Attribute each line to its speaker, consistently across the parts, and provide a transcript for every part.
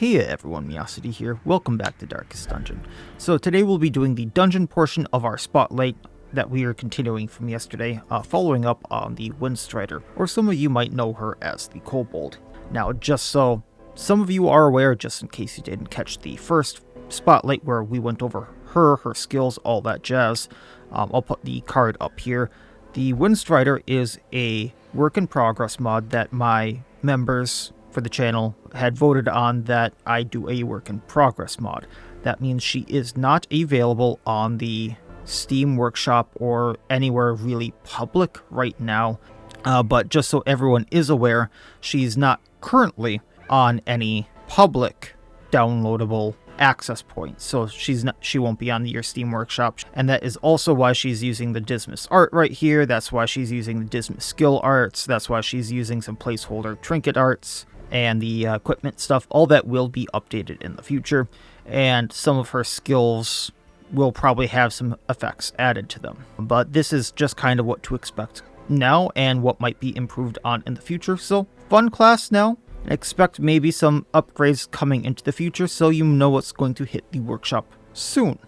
Speaker 1: Hey everyone, Miacidae here. Welcome back to Darkest Dungeon. So today we'll be doing the dungeon portion of our spotlight that we are continuing from yesterday, following up on the Windstrider, or some of you might know her as the Kobold. Now, just so some of you are aware, just in case you didn't catch the first spotlight where we went over her skills, all that jazz, I'll put the card up here. The Windstrider is a work in progress mod that my members for the channel had voted on that I do a work in progress mod. That means she is not available on the Steam Workshop or anywhere really public right now, but just so everyone is aware, she's not currently on any public downloadable access points, so she won't be on your Steam Workshop, and that is also why she's using the Dismas art right here. That's why she's using the Dismas skill arts. That's why she's using some placeholder trinket arts and the equipment stuff. All that will be updated in the future, and some of her skills will probably have some effects added to them. But this is just kind of what to expect now and what might be improved on in the future. So, fun class now. Expect maybe some upgrades coming into the future, so you know what's going to hit the workshop soon.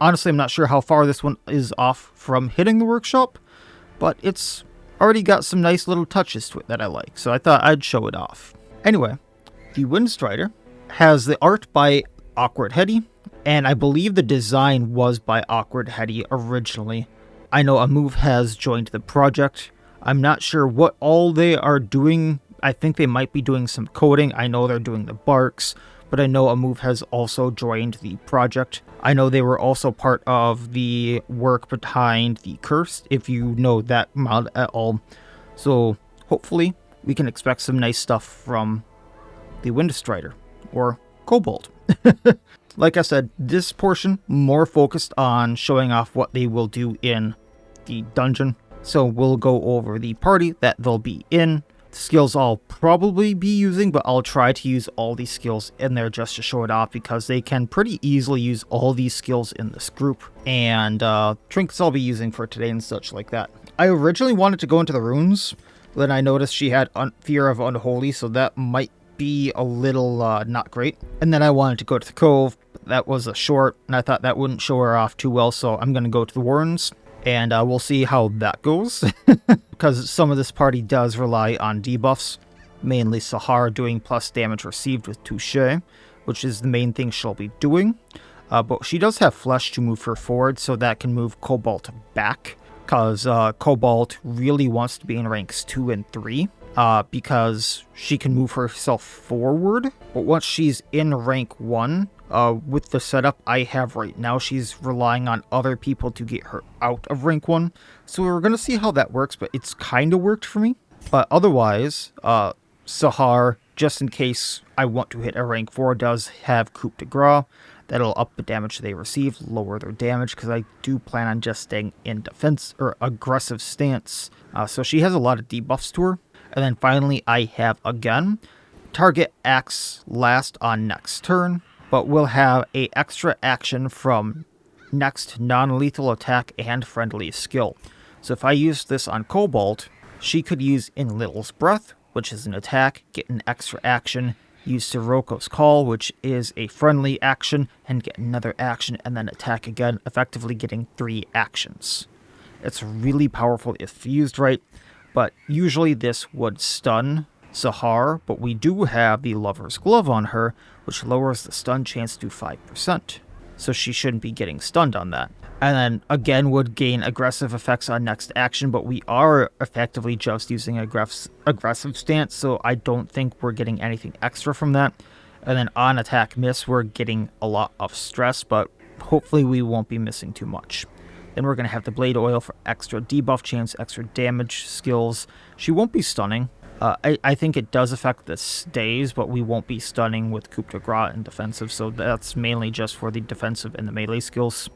Speaker 1: Honestly, I'm not sure how far this one is off from hitting the workshop, but it's already got some nice little touches to it that I like, so I thought I'd show it off. Anyway, the Windstrider has the art by TheAwkwardHeady, and I believe the design was by TheAwkwardHeady originally. I know Amove has joined the project. I'm not sure what all they are doing. I think they might be doing some coding. I know they're doing the barks, but I know Amove has also joined the project. I know they were also part of the work behind the Cursed, if you know that mod at all. So hopefully we can expect some nice stuff from the Windstrider, or Kobold. Like I said, this portion more focused on showing off what they will do in the dungeon. So we'll go over the party that they'll be in, the skills I'll probably be using, but I'll try to use all these skills in there just to show it off, because they can pretty easily use all these skills in this group, and trinkets I'll be using for today and such like that. I originally wanted to go into the runes, then I noticed she had Fear of Unholy, so that might be a little not great. And then I wanted to go to the Cove, but that was a short, and I thought that wouldn't show her off too well, so I'm going to go to the Warrens, and we'll see how that goes. Because some of this party does rely on debuffs, mainly Sahar doing plus damage received with Touche, which is the main thing she'll be doing. But she does have Flesh to move her forward, so that can move Kobald back, because Kobald really wants to be in ranks 2 and 3, because she can move herself forward. But once she's in rank 1, with the setup I have right now, she's relying on other people to get her out of rank 1. So we're going to see how that works, but it's kind of worked for me. But otherwise, Sahar, just in case I want to hit a rank 4, does have Coup de Grace. That'll up the damage they receive, lower their damage, because I do plan on just staying in defense or aggressive stance. So she has a lot of debuffs to her. And then finally, I have, again, target acts last on next turn, but we'll have a extra action from next non-lethal attack and friendly skill. So if I use this on Kobold, she could use In Little's Breath, which is an attack, get an extra action, use Siroko's Call, which is a friendly action, and get another action, and then attack again, effectively getting 3 actions. It's really powerful if used right, but usually this would stun Sahar, but we do have the Lover's Glove on her, which lowers the stun chance to 5%, so she shouldn't be getting stunned on that. And then again would gain aggressive effects on next action, but we are effectively just using aggressive stance, so I don't think we're getting anything extra from that. And then on attack miss, we're getting a lot of stress, but hopefully we won't be missing too much. Then we're going to have the Blade Oil for extra debuff chance, extra damage skills. She won't be stunning. I think it does affect the stays, but we won't be stunning with Coup de Grace and defensive, so that's mainly just for the defensive and the melee skills.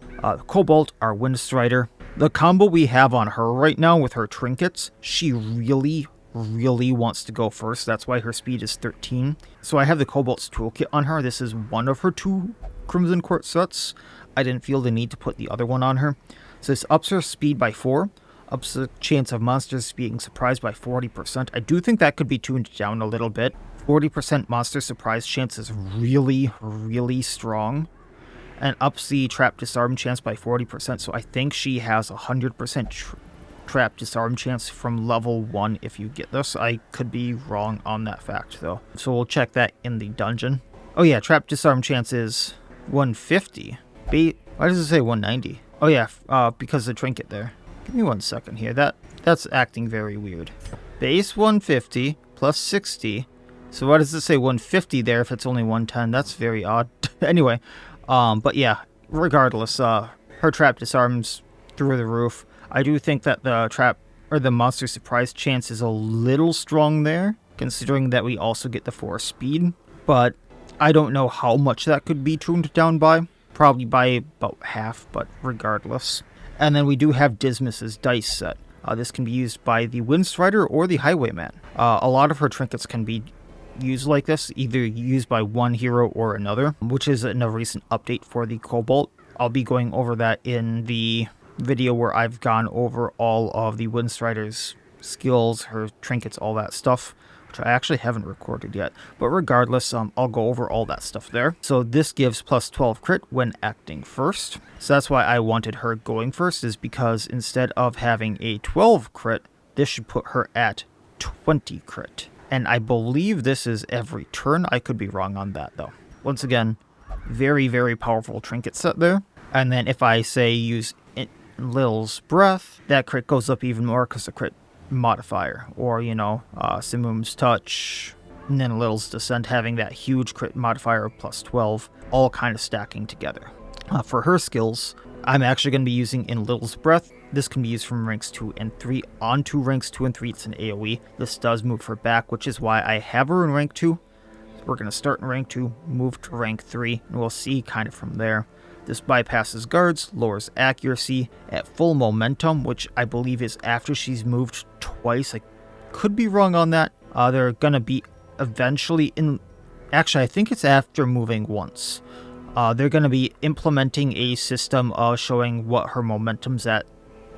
Speaker 1: Kobold, our Windstrider. The combo we have on her right now with her trinkets, she really wants to go first. That's why her speed is 13. So I have the Kobold's Toolkit on her. This is one of her 2 Crimson Quartz sets. I didn't feel the need to put the other one on her. So this ups her speed by 4. Ups the chance of monsters being surprised by 40%. I do think that could be tuned down a little bit 40% monster surprise chance is really, really strong, and ups the trap disarm chance by 40%, so I think she has 100% trap disarm chance from level 1 if you get this. I could be wrong on that fact though, so we'll check that in the dungeon. Oh yeah, trap disarm chance is 150. Why does it say 190? Oh yeah, because of the trinket there. Give me 1 second here. That's acting very weird. Base 150 plus 60. So why does it say 150 there if it's only 110? That's very odd. Anyway, but yeah, regardless, her trap disarms through the roof. I do think that the trap or the monster surprise chance is a little strong there, considering that we also get the 4 speed, but I don't know how much that could be tuned down by. Probably by about half, but regardless. And then we do have Dismas's dice set. This can be used by the Windstrider or the Highwayman. A lot of her trinkets can be used like this, either used by one hero or another, which is in a recent update for the Kobold. I'll be going over that in the video where I've gone over all of the Windstrider's skills, her trinkets, all that stuff, which I actually haven't recorded yet. But regardless, I'll go over all that stuff there. So this gives plus 12 crit when acting first. So that's why I wanted her going first, is because instead of having a 12 crit, this should put her at 20 crit. And I believe this is every turn. I could be wrong on that though. Once again, very, very powerful trinket set there. And then if I say use Lil's Breath, that crit goes up even more because the crit modifier, or Simum's Touch, and then Lil's Descent having that huge crit modifier of plus 12, all kind of stacking together. For her skills, I'm actually going to be using in Lil's Breath. This can be used from ranks 2 and 3 onto ranks 2 and 3. It's an AoE. This does move her back, which is why I have her in rank 2. So we're going to start in rank 2, move to rank 3, and we'll see kind of from there. This bypasses guards, lowers accuracy at full momentum, which I believe is after she's moved twice. I could be wrong on that. They're going to be eventually in... Actually, I think it's after moving once. They're going to be implementing a system of showing what her momentum's at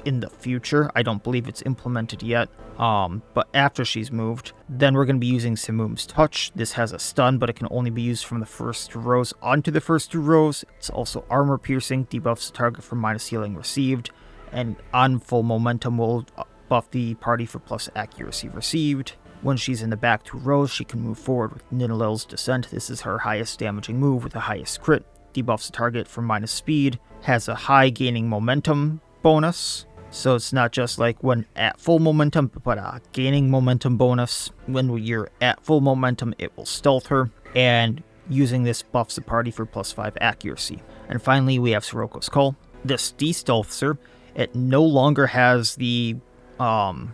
Speaker 1: in the future. I don't believe it's implemented yet, but after she's moved. Then we're going to be using Simum's Touch. This has a stun, but it can only be used from the first 2 rows onto the first 2 rows. It's also armor piercing, debuffs the target for minus healing received, and on full momentum will buff the party for plus accuracy received. When she's in the back 2 rows, she can move forward with Lil's Descent. This is her highest damaging move with the highest crit. Debuffs the target for minus speed, has a high gaining momentum bonus. So it's not just like when at full momentum, but a gaining momentum bonus. When you're at full momentum, it will stealth her, and using this buffs the party for plus 5 accuracy. And finally, we have Siroko's Call. This de-stealths her. It no longer has the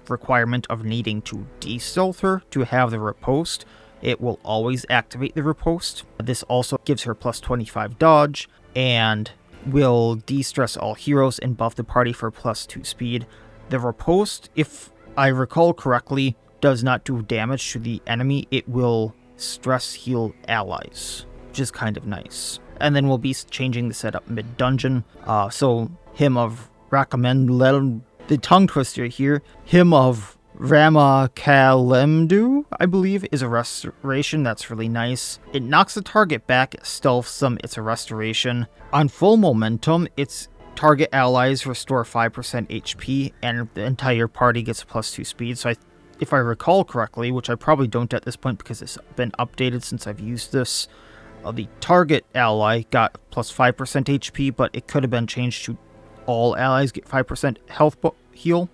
Speaker 1: requirement of needing to de-stealth her to have the riposte. It will always activate the riposte. This also gives her plus 25 dodge, and will de-stress all heroes and buff the party for plus 2 speed. The riposte, if I recall correctly, does not do damage to the enemy. It will stress heal allies, which is kind of nice. And then we'll be changing the setup mid-dungeon. So Hymn of Rakamen, the tongue twister here, Hymn of Ramakalemdu, I believe, is a restoration. That's really nice. It knocks the target back, stealths them, it's a restoration. On full momentum, its target allies restore 5% HP, and the entire party gets a plus 2 speed. So if I recall correctly, which I probably don't at this point because it's been updated since I've used this, the target ally got plus 5% HP, but it could have been changed to all allies get 5% health heal.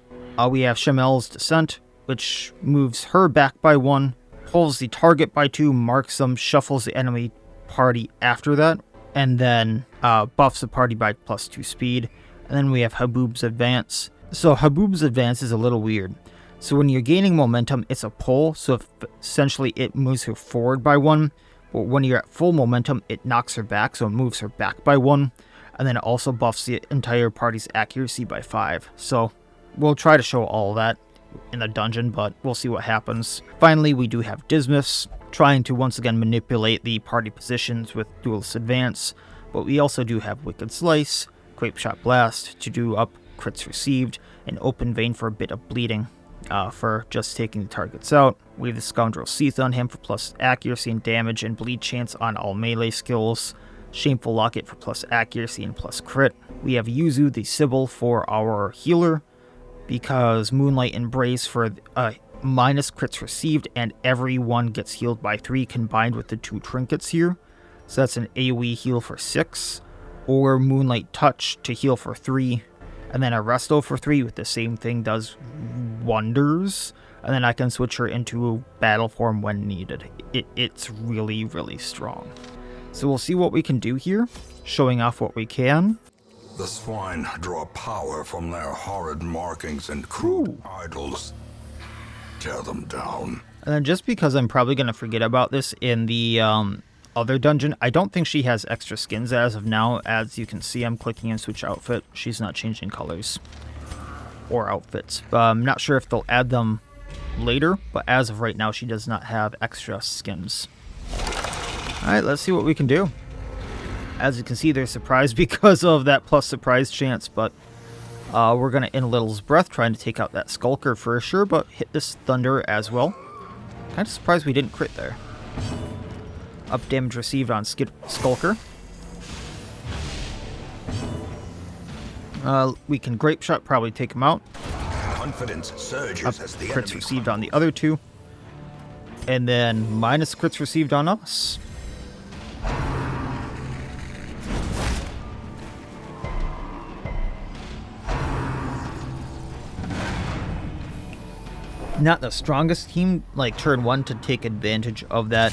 Speaker 1: We have Shemel's Descent, which moves her back by 1, pulls the target by 2, marks them, shuffles the enemy party after that, and then buffs the party by plus 2 speed. And then we have Haboob's Advance. So Haboob's Advance is a little weird. So when you're gaining momentum, it's a pull, so essentially it moves her forward by 1, but when you're at full momentum, it knocks her back, so it moves her back by 1, and then it also buffs the entire party's accuracy by 5. So we'll try to show all that in the dungeon, but we'll see what happens. Finally, we do have Dismas, trying to once again manipulate the party positions with Duelist Advance, but we also do have Wicked Slice, Grape Shot Blast to do up crits received, and Open Vein for a bit of bleeding. for just taking the targets out. We have the Scoundrel Seath on him for plus accuracy and damage and bleed chance on all melee skills. Shameful Locket for plus accuracy and plus crit. We have Yuzu the Sibyl for our healer, because Moonlight Embrace for minus crits received, and everyone gets healed by 3 combined with the 2 trinkets here. So that's an AoE heal for 6, or Moonlight Touch to heal for 3, and then a Resto for 3 with the same thing does wonders, and then I can switch her into battle form when needed. It's really, really strong. So we'll see what we can do here, showing off what we can.
Speaker 2: The swine draw power from their horrid markings and crude idols. Tear them down.
Speaker 1: And then just because I'm probably going to forget about this in the other dungeon, I don't think she has extra skins as of now. As you can see, I'm clicking in switch outfit. She's not changing colors or outfits. I'm not sure if they'll add them later, but as of right now, she does not have extra skins. Alright, let's see what we can do. As you can see, they're surprised because of that plus surprise chance, but we're going to In a Little's Breath, trying to take out that Skulker for sure, but hit this Thunder as well. Kind of surprised we didn't crit there. Up damage received on Skulker. We can Grape Shot, probably take him out.
Speaker 2: Confidence surges as the
Speaker 1: crits received on the other 2. And then minus crits received on us. Not the strongest team, like turn 1, to take advantage of that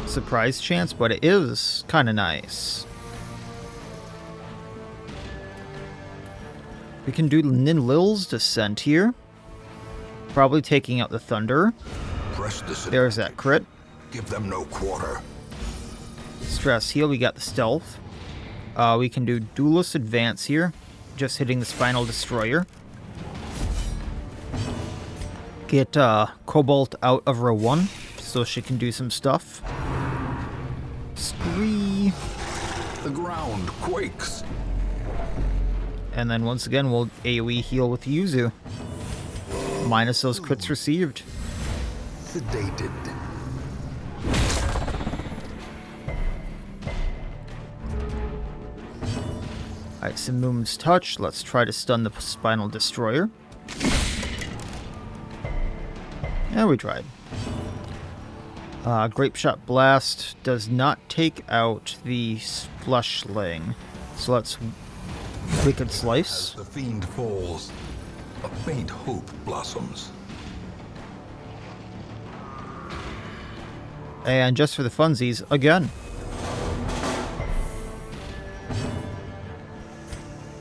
Speaker 1: surprise chance, but it is kind of nice. We can do Ninlil's Descent here, probably taking out the Thunder. There's that crit.
Speaker 2: Give them no quarter.
Speaker 1: Stress heal, we got the Stealth. We can do Duelist Advance here, just hitting the Spinal Destroyer. Get Kobold out of row 1, so she can do some stuff. Scree.
Speaker 2: The ground quakes.
Speaker 1: And then once again, we'll AoE heal with Yuzu. Minus those crits received.
Speaker 2: Sedated.
Speaker 1: Alright, Simum's Touch. Let's try to stun the Spinal Destroyer. Yeah, we tried. Grape Shot Blast does not take out the Fleshling. So let's Wicked Slice.
Speaker 2: As the fiend falls, a faint hope blossoms.
Speaker 1: And just for the funsies, again.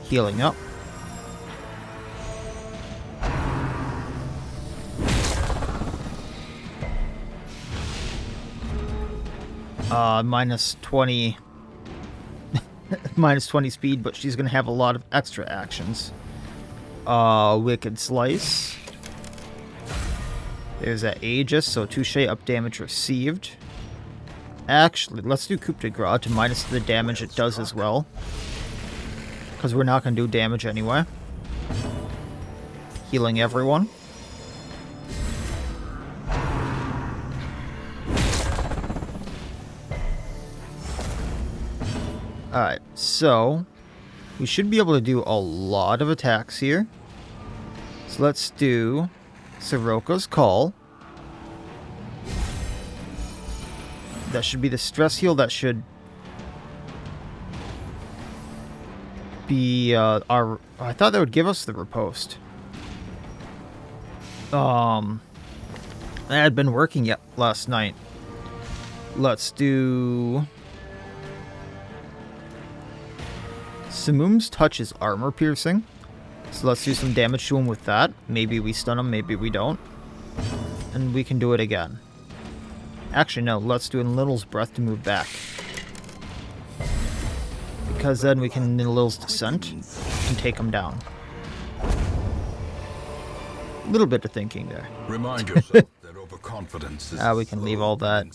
Speaker 1: Healing up. Minus 20 minus 20 speed, but she's gonna have a lot of extra actions. Wicked Slice. There's that Aegis, so touche up damage received. Actually, let's do Coup de Grace to minus the damage it does as well, because we're not gonna do damage anyway. Healing everyone. Alright, so we should be able to do a lot of attacks here. So let's do Siroka's Call. That should be the stress heal. That should be our... I thought that would give us the riposte. That had been working yet last night. Let's do... Simum's Touch is armor piercing, so let's do some damage to him with that. Maybe we stun him, maybe we don't. And we can do it again. Actually, no, let's do In Little's Breath to move back. Because then we can In Little's Descent and take him down. A little bit of thinking there.
Speaker 2: Remind yourself that overconfidence is
Speaker 1: we can leave all that.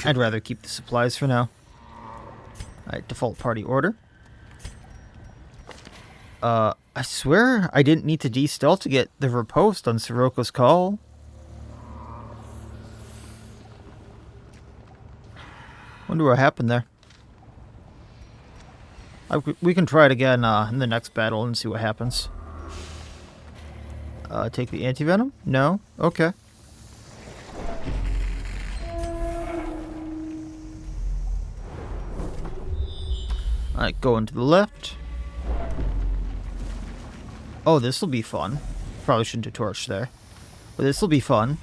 Speaker 1: I'd rather keep the supplies for now. Alright, default party order. I swear I didn't need to de-stealth to get the riposte on Siroko's call. Wonder what happened there. We can try it again in the next battle and see what happens. Take the anti-venom? No? Okay. Alright, going to the left. Oh, this will be fun. Probably shouldn't have torched there. But this will be fun.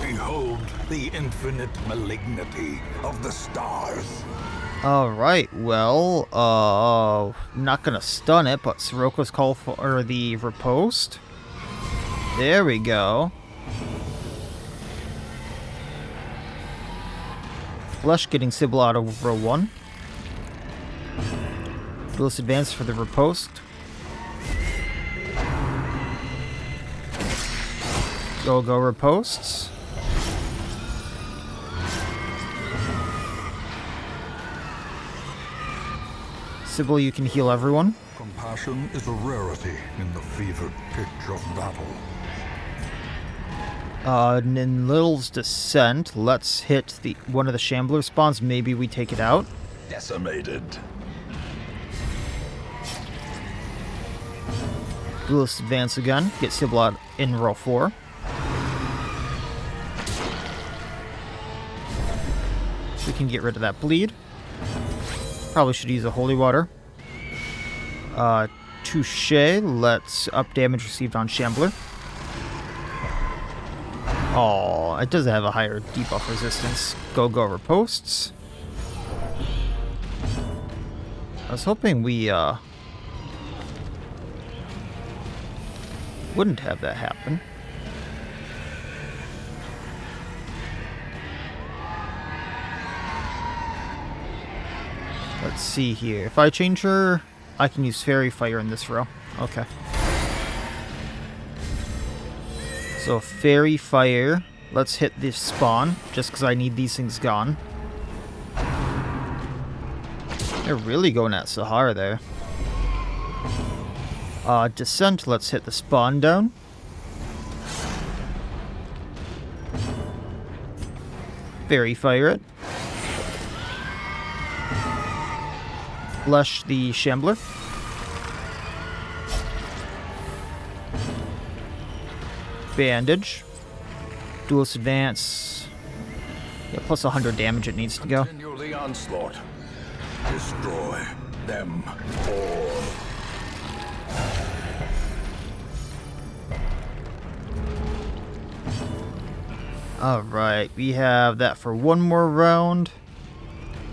Speaker 2: Behold the infinite malignity of the stars.
Speaker 1: Alright, well, I'm not gonna stun it, but Siroko's call for the riposte. There we go. Flesh getting Sibyl out of row 1. Duelist advance for the riposte. Go riposts. Sibyl, you can heal everyone.
Speaker 2: Compassion is a rarity in the fevered pitch of battle.
Speaker 1: In Little's descent, let's hit one of the Shambler spawns. Maybe we take it out.
Speaker 2: Decimated.
Speaker 1: Duelist advance again. Get Sibyl out in row 4. We can get rid of that bleed. Probably should use a holy water. Touche. Let's up damage received on Shambler. Oh, it does have a higher debuff resistance. Go riposts. I was hoping we wouldn't have that happen. Let's see here. If I change her, I can use Fairy Fire in this row. Okay. So Fairy Fire. Let's hit this spawn, just because I need these things gone. They're really going at Sahara there. Descent, let's hit the spawn down. Fairy Fire it. Flush the Shambler. Bandage. Duelist advance. Yeah, plus 100 damage it needs to go.
Speaker 2: Continue the onslaught. Destroy them all.
Speaker 1: Alright, we have that for one more round.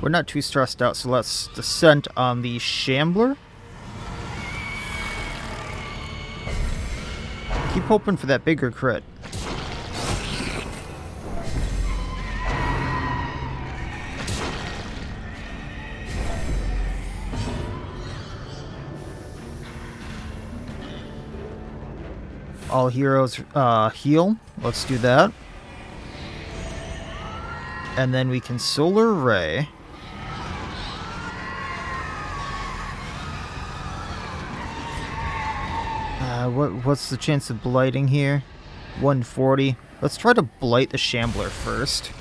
Speaker 1: We're not too stressed out, so let's descent on the Shambler. Keep hoping for that bigger crit. All heroes heal. Let's do that. And then we can Solar Ray. What's the chance of blighting here? 140. Let's try to blight the Shambler first.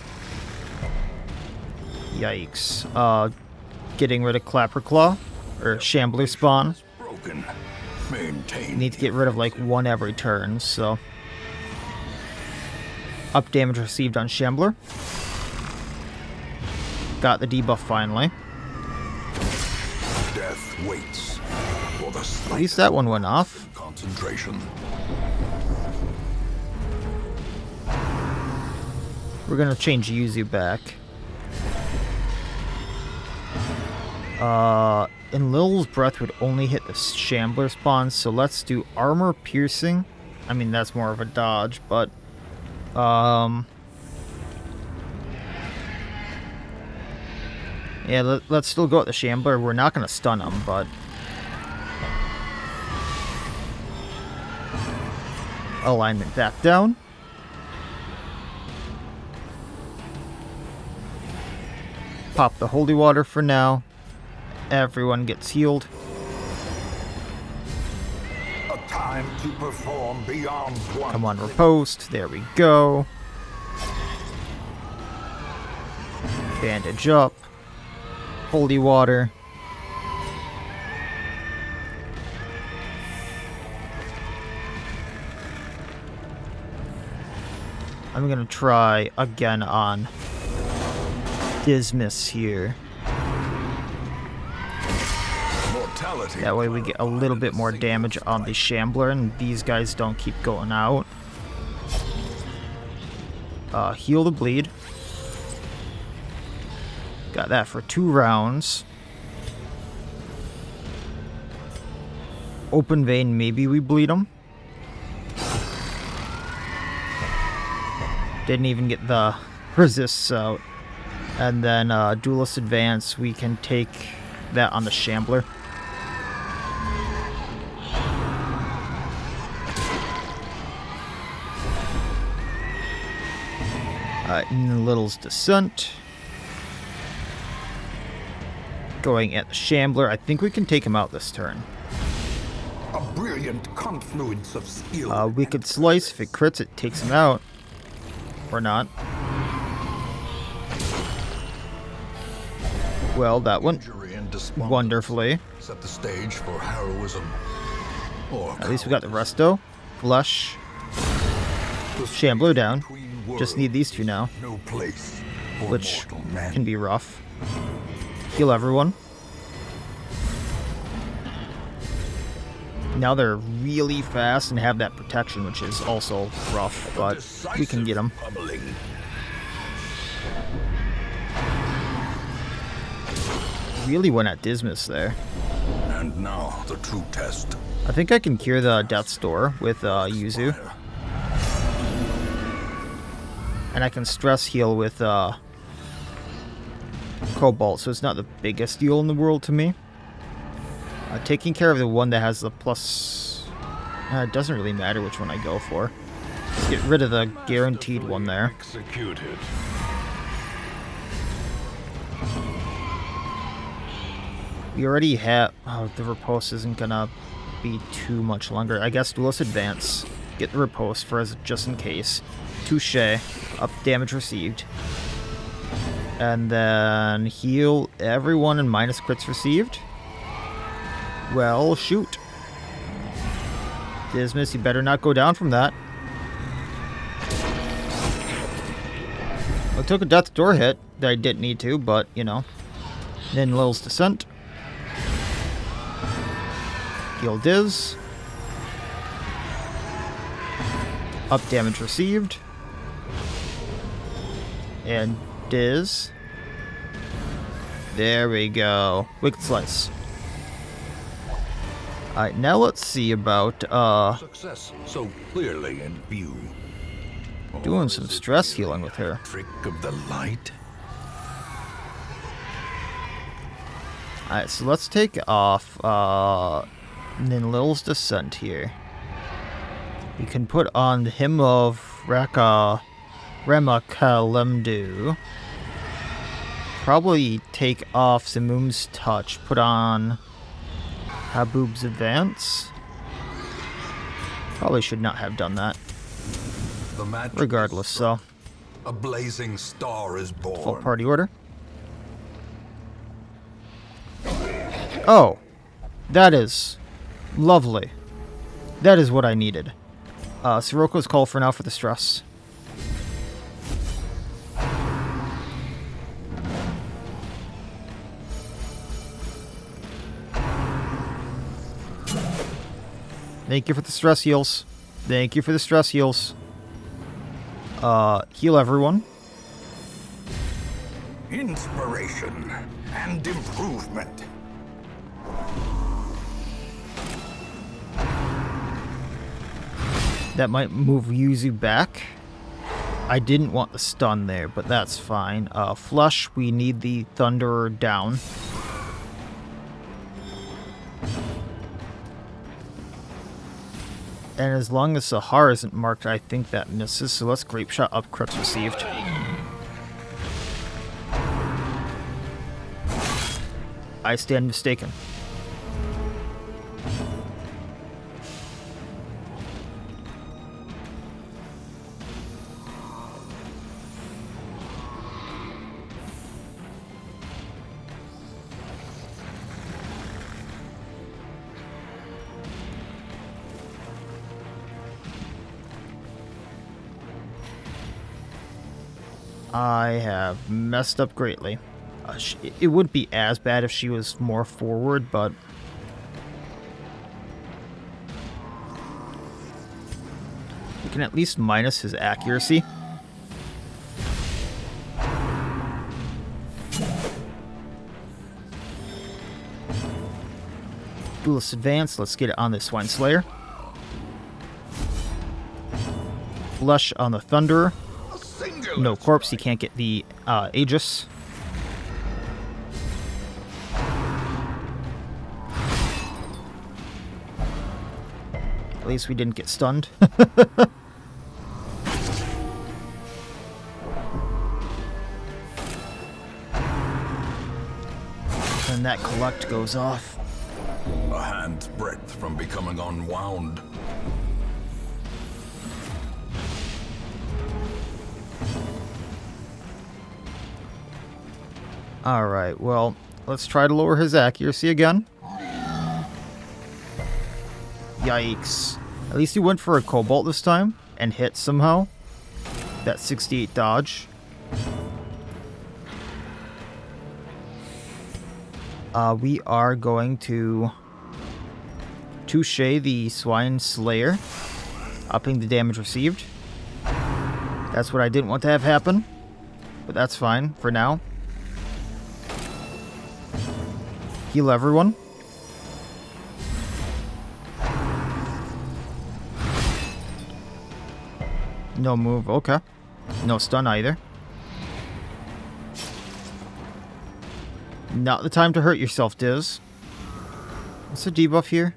Speaker 1: Yikes. Getting rid of Clapper Claw, or Shambler spawn.
Speaker 2: Broken. Maintain.
Speaker 1: Need to get rid of like one every turn, so. Up damage received on Shambler. Got the debuff finally.
Speaker 2: Death waits for the
Speaker 1: At least that one went off.
Speaker 2: concentration.
Speaker 1: We're gonna change Yuzu back. And Lil's Breath would only hit the Shambler spawn, so let's do Armor Piercing. I mean, that's more of a dodge, but yeah, let's still go at the Shambler. We're not gonna stun him, but alignment back down. pop the holy water for now. Everyone gets healed.
Speaker 2: A time to perform beyond one.
Speaker 1: Come on, riposte. There we go. Bandage up. Holy water. I'm gonna try again on Dismas here.
Speaker 2: Mortality.
Speaker 1: That way we get a little bit more damage on the Shambler and these guys don't keep going out. Heal the bleed. Got that for 2 rounds. Open vein, maybe we bleed them. Didn't even get the resists out. And then Duelist advance, we can take that on the Shambler. Alright, and Little's Descent. Going at the Shambler. I think we can take him out this turn.
Speaker 2: A brilliant confluence of skill.
Speaker 1: We could slice. If it crits, it takes him out. Or not. Well, that went wonderfully.
Speaker 2: Set the stage for heroism. Or
Speaker 1: At least we got the resto. Flush. Shambler down. Just need these 2 now.
Speaker 2: No place for
Speaker 1: Which
Speaker 2: mortal man.
Speaker 1: can be rough. Heal everyone. Now they're really fast and have that protection, which is also rough, but we can get them.
Speaker 2: Pummeling.
Speaker 1: Really went at Dismas there.
Speaker 2: And now the true test.
Speaker 1: I think I can cure the Death's Door with Yuzu. And I can stress heal with Kobald, so it's not the biggest deal in the world to me. Taking care of the one that has the plus... it doesn't really matter which one I go for. Let's get rid of the guaranteed one there.
Speaker 2: Executed.
Speaker 1: We already have... Oh, the riposte isn't gonna be too much longer. I guess Duelist advance. Get the riposte for us just in case. Touche. Up damage received. And then heal everyone and minus crits received. Well, shoot. Dismas, you better not go down from that. I took a Death's Door hit that I didn't need to, but, you know. Then Lil's Descent. Heal Diz. Up damage received. And Diz. There we go. Wicked Slice. Alright, now let's see about
Speaker 2: Success so clearly in view.
Speaker 1: doing some stress healing with her.
Speaker 2: Trick of the light.
Speaker 1: Alright, so let's take off Ninlil's Descent here. We can put on the Hymn of Remakalemdu. Probably take off Simum's Touch. Put on Habub's Advance. Probably should not have done that.
Speaker 2: The magic
Speaker 1: Regardless,
Speaker 2: is
Speaker 1: so.
Speaker 2: struck. A blazing star is born.
Speaker 1: Full party order. Oh. That is lovely. That is what I needed. Siroko's call for now for the stress. Thank you for the stress heals. Thank you for the stress heals. Heal everyone.
Speaker 2: Inspiration and improvement.
Speaker 1: That might move Yuzu back. I didn't want the stun there, but that's fine. Flush, we need the Thunderer down. And as long as Sahar isn't marked, I think that misses. So let's Grape Shot up, crits received. I stand mistaken. I have messed up greatly. It wouldn't be as bad if she was more forward, but... we can at least minus his accuracy. Duelist advance, let's get it on this Windstrider. Flush on the Thunderer. No corpse, he can't get the Aegis. At least we didn't get stunned. And that collect goes off.
Speaker 2: A hand's breadth from becoming unwound.
Speaker 1: Alright, well, let's try to lower his accuracy again. Yikes. At least he went for a Kobold this time and hit somehow. That 68 dodge. We are going to touche the Swine Slayer, upping the damage received. That's what I didn't want to have happen, but that's fine for now. Heal everyone. No move, okay. No stun either. Not the time to hurt yourself, Diz. What's the debuff here?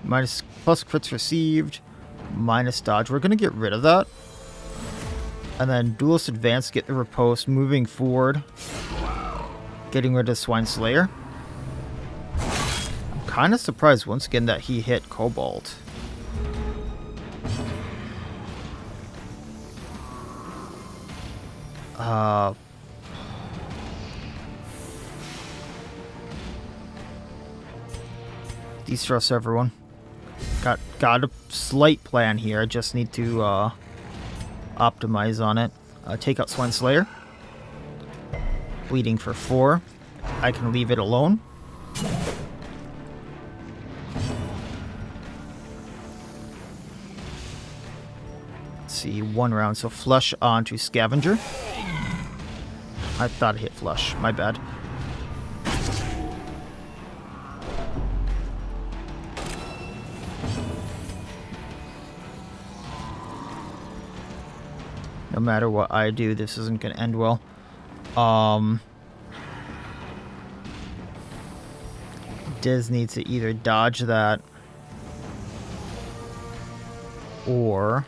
Speaker 1: Minus plus crits received. Minus dodge. We're going to get rid of that. And then Duelist advance, get the riposte, moving forward. Getting rid of Swine Slayer. I'm kind of surprised once again that he hit Kobold. De-stress everyone. Got a slight plan here. I just need to optimize on it. Take out Swine Slayer. Bleeding for 4. I can leave it alone. Let's see, 1 round. So flush onto Scavenger. I thought it hit flush. My bad. No matter what I do, this isn't going to end well. Diz needs to either dodge that or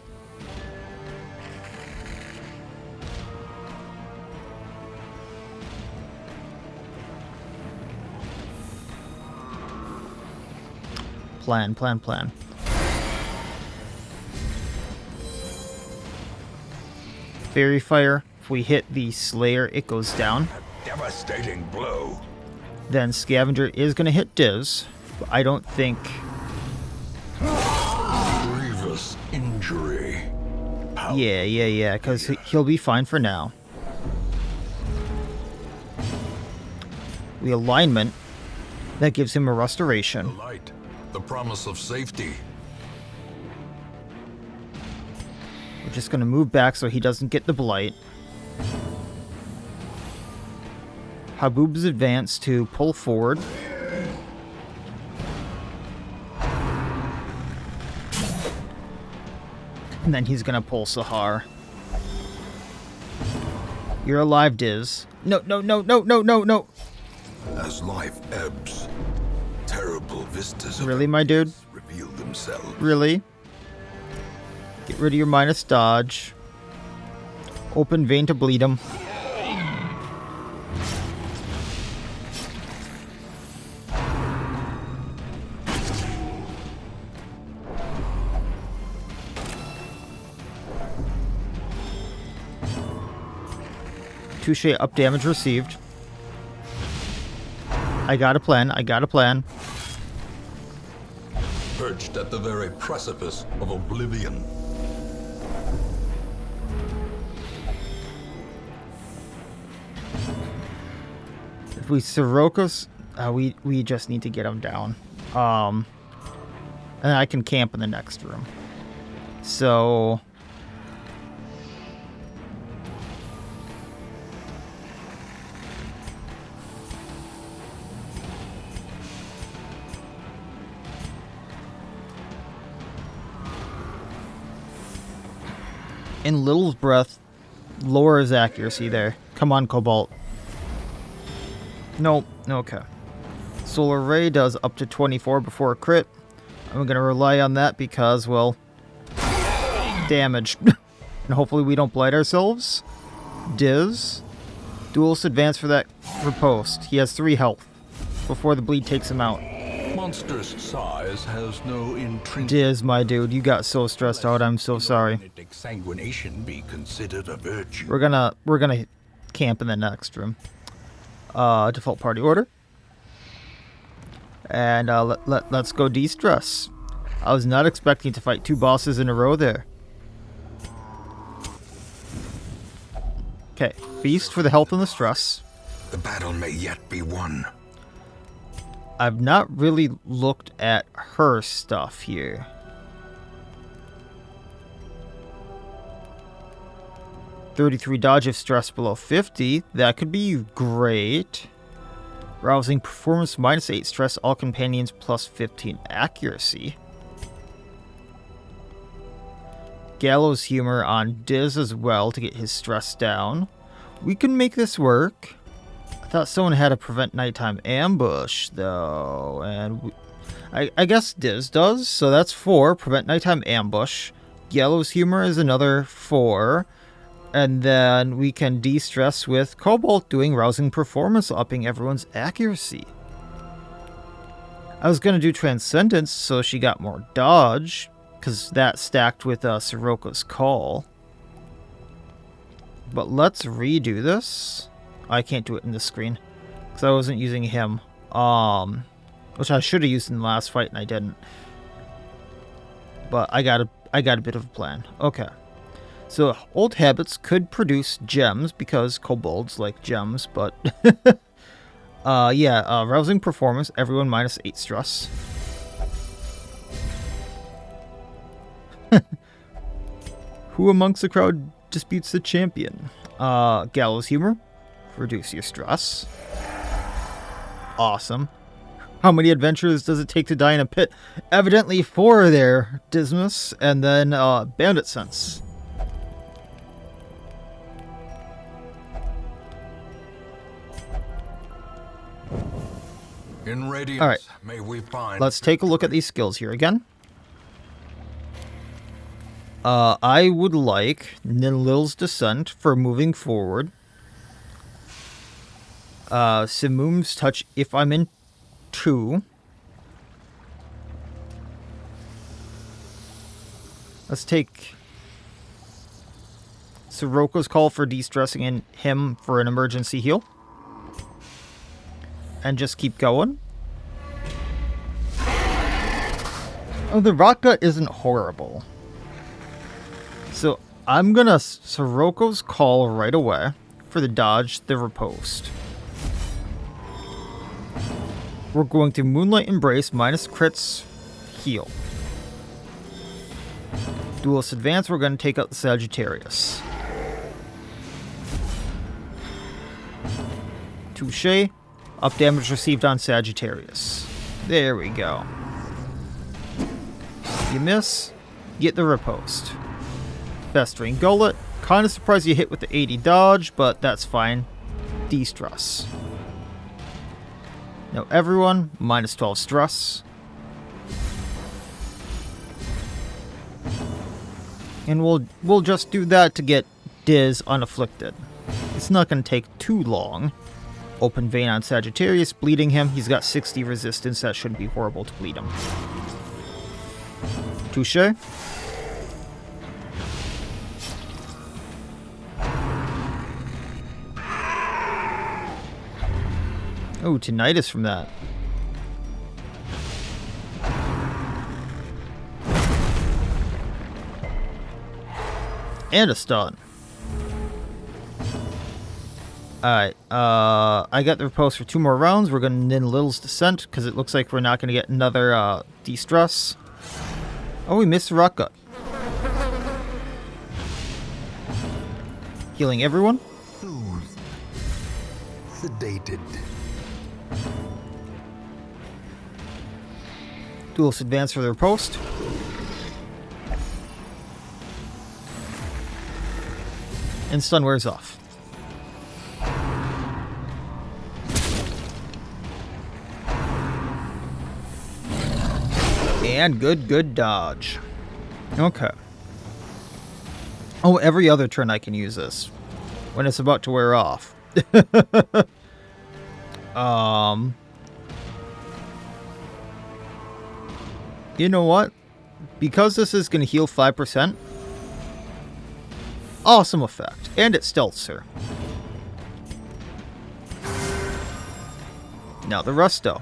Speaker 1: plan. Fairy Fire. If we hit the Slayer, it goes down.
Speaker 2: A devastating blow.
Speaker 1: Then Scavenger is going to hit Diz. But I don't think...
Speaker 2: Grievous injury.
Speaker 1: Yeah, because he'll be fine for now. The alignment, that gives him a restoration.
Speaker 2: The light, the promise of safety.
Speaker 1: We're just going to move back so he doesn't get the blight. Haboob's advance to pull forward. And then he's going to pull Sahar. You're alive, Diz. No.
Speaker 2: As life ebbs, terrible vistas of
Speaker 1: Really, my dude?
Speaker 2: reveal themselves.
Speaker 1: Really? Get rid of your minus dodge. Open vein to bleed him. Touche, up damage received. I got a plan. I got a plan.
Speaker 2: Perched at the very precipice of oblivion.
Speaker 1: If we Siroko's, we just need to get him down. And I can camp in the next room. So in Little's Breath, lower his accuracy there. Come on, Kobald. Nope. Okay. Solar Ray does up to 24 before a crit. I'm going to rely on that because, well, damage. And hopefully we don't blight ourselves. Diz. Duelist advance for that riposte. He has 3 health before the bleed takes him out.
Speaker 2: Monstrous size has no intrinsic.
Speaker 1: Diz, my dude, you got so stressed out. I'm so sorry.
Speaker 2: Exsanguination be considered a virtue.
Speaker 1: We're gonna camp in the next room. Default party order. And let's go de-stress. I was not expecting to fight 2 bosses in a row there. Okay, feast for the health and the stress.
Speaker 2: The battle may yet be won.
Speaker 1: I've not really looked at her stuff here. .33 dodge if stress below 50. That could be great. Rousing performance -8 stress, all companions plus 15 accuracy. Gallows humor on Diz as well to get his stress down. We can make this work. I thought someone had to prevent nighttime ambush though, and I guess Diz does, so that's 4. Prevent nighttime ambush. Gallows humor is another 4. And then we can de-stress with Kobold doing rousing performance, upping everyone's accuracy. I was going to do Transcendence so she got more dodge, because that stacked with Siroko's Call. But let's redo this. I can't do it in this screen, because I wasn't using him. Which I should have used in the last fight, and I didn't. But I got a bit of a plan. Okay. So, old habits could produce gems, because kobolds like gems, but... rousing performance, everyone -8 stress. Who amongst the crowd disputes the champion? Gallows humor, reduce your stress. Awesome. How many adventures does it take to die in a pit? Evidently 4 there, Dismas, and then Bandit Sense.
Speaker 2: In radiance,
Speaker 1: all right.
Speaker 2: May we find.
Speaker 1: Let's take a look at these skills here again. I would like Nilil's Descent for moving forward. Simum's Touch if I'm in 2. Let's take Siroko's Call for de-stressing and him for an emergency heal. And just keep going. Oh, the rock gut isn't horrible. So I'm gonna Siroko's Call right away for the dodge, the riposte. We're going to Moonlight Embrace -crits heal. Duelist Advance, we're going to take out the Sagittarius. Touche. Up damage received on Sagittarius. There we go. You miss, get the riposte. Festering Gullet. Kind of surprised you hit with the 80 dodge, but that's fine. De-stress. Now everyone, -12 stress. And we'll just do that to get Diz unafflicted. It's not going to take too long. Open vein on Sagittarius, bleeding him. He's got 60 resistance. That shouldn't be horrible to bleed him. Touche. Oh, tinnitus from that. And a stun. Alright, I got the riposte for 2 more rounds. We're going to nin Little's Descent, because it looks like we're not going to get another, de-stress. Oh, we missed the Rock Gut. Healing everyone.
Speaker 2: Soothed. Sedated.
Speaker 1: Duelist advance for the riposte. And stun wears off. And good dodge. Okay. Oh, every other turn I can use this. When it's about to wear off. You know what? Because this is going to heal 5%. Awesome effect. And it stealths her. Now the Rusto.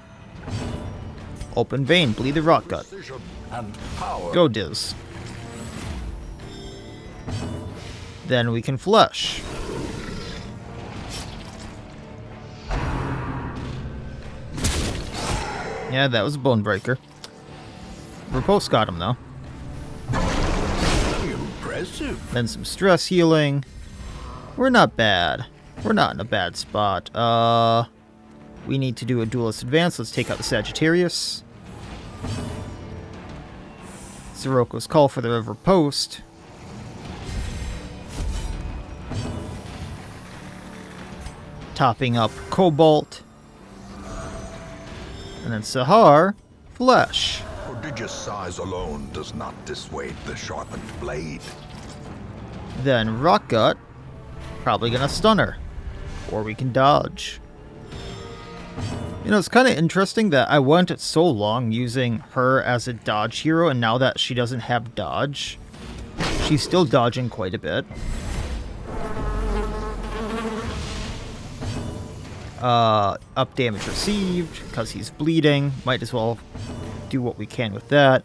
Speaker 1: Open vein, bleed the Rock Gut. Go Diz. Then we can flesh. Yeah, that was a bone breaker. Riposte got him though.
Speaker 2: Impressive.
Speaker 1: Then some stress healing. We're not bad. We're not in a bad spot. We need to do a Duelist advance. Let's take out the Sagittarius. Siroko's Call for the River Post. Topping up Kobold. And then Sahar, Flesh.
Speaker 2: Prodigious size alone does not dissuade the sharpened blade.
Speaker 1: Then Rock Gut. Probably gonna stun her. Or we can dodge. You know, it's kind of interesting that I went so long using her as a dodge hero, and now that she doesn't have dodge, she's still dodging quite a bit. Up damage received, because he's bleeding. Might as well do what we can with that.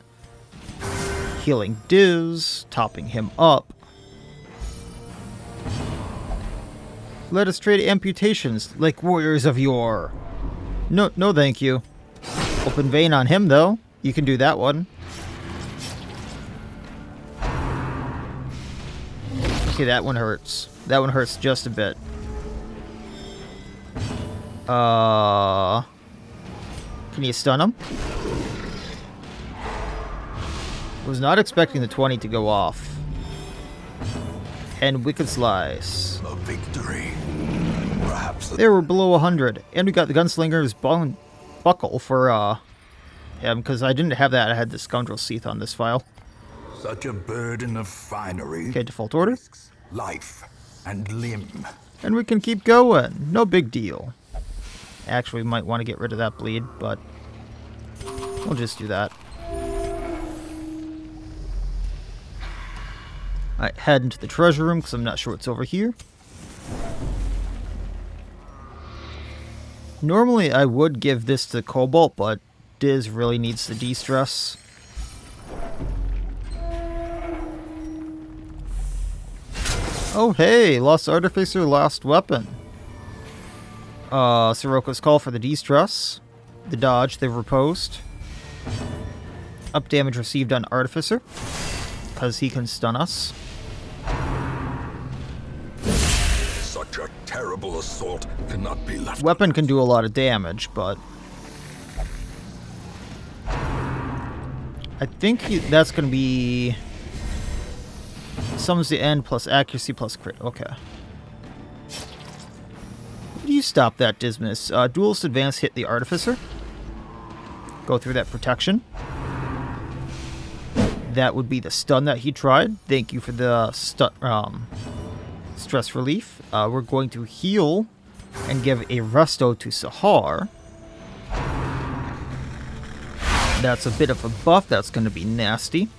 Speaker 1: Healing Diz, topping him up. Let us trade amputations like warriors of yore. No thank you. Open vein on him, though. You can do that one. Okay, that one hurts. That one hurts just a bit. Can you stun him? Was not expecting the 20 to go off. And Wicked Slice.
Speaker 2: A victory. Perhaps
Speaker 1: They were below 100. And we got the Gunslinger's buckle for him, because I didn't have that. I had the Scoundrel Seath on this file.
Speaker 2: such a burden of finery.
Speaker 1: Okay, default order.
Speaker 2: Life and limb.
Speaker 1: And we can keep going. No big deal. Actually, we might want to get rid of that bleed, but we'll just do that. Alright, head into the treasure room, because I'm not sure what's over here. Normally, I would give this to Kobold, but Diz really needs the de-stress. Oh, hey! Lost Artificer, Lost Weapon. Siroko's Call for the de-stress. The dodge, the riposte. Up damage received on Artificer, because he can stun us.
Speaker 2: Such a terrible assault cannot be left.
Speaker 1: Weapon can do a lot of damage, but I think that's going to be summons the end plus accuracy plus crit. Okay. You stop that, Dismas. Duelist advance hit the Artificer. Go through that protection. That would be the stun that he tried. Thank you for the stress relief. We're going to heal and give a resto to Sahar. That's a bit of a buff. That's going to be nasty.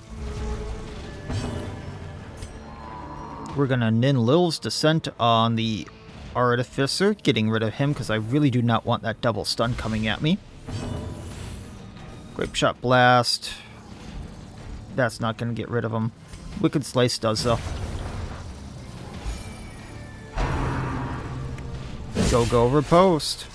Speaker 1: We're going to nin Lil's Descent on the Artificer, getting rid of him because I really do not want that double stun coming at me. Grape Shot Blast. That's not going to get rid of him. Wicked Slice does, though. Go, riposte.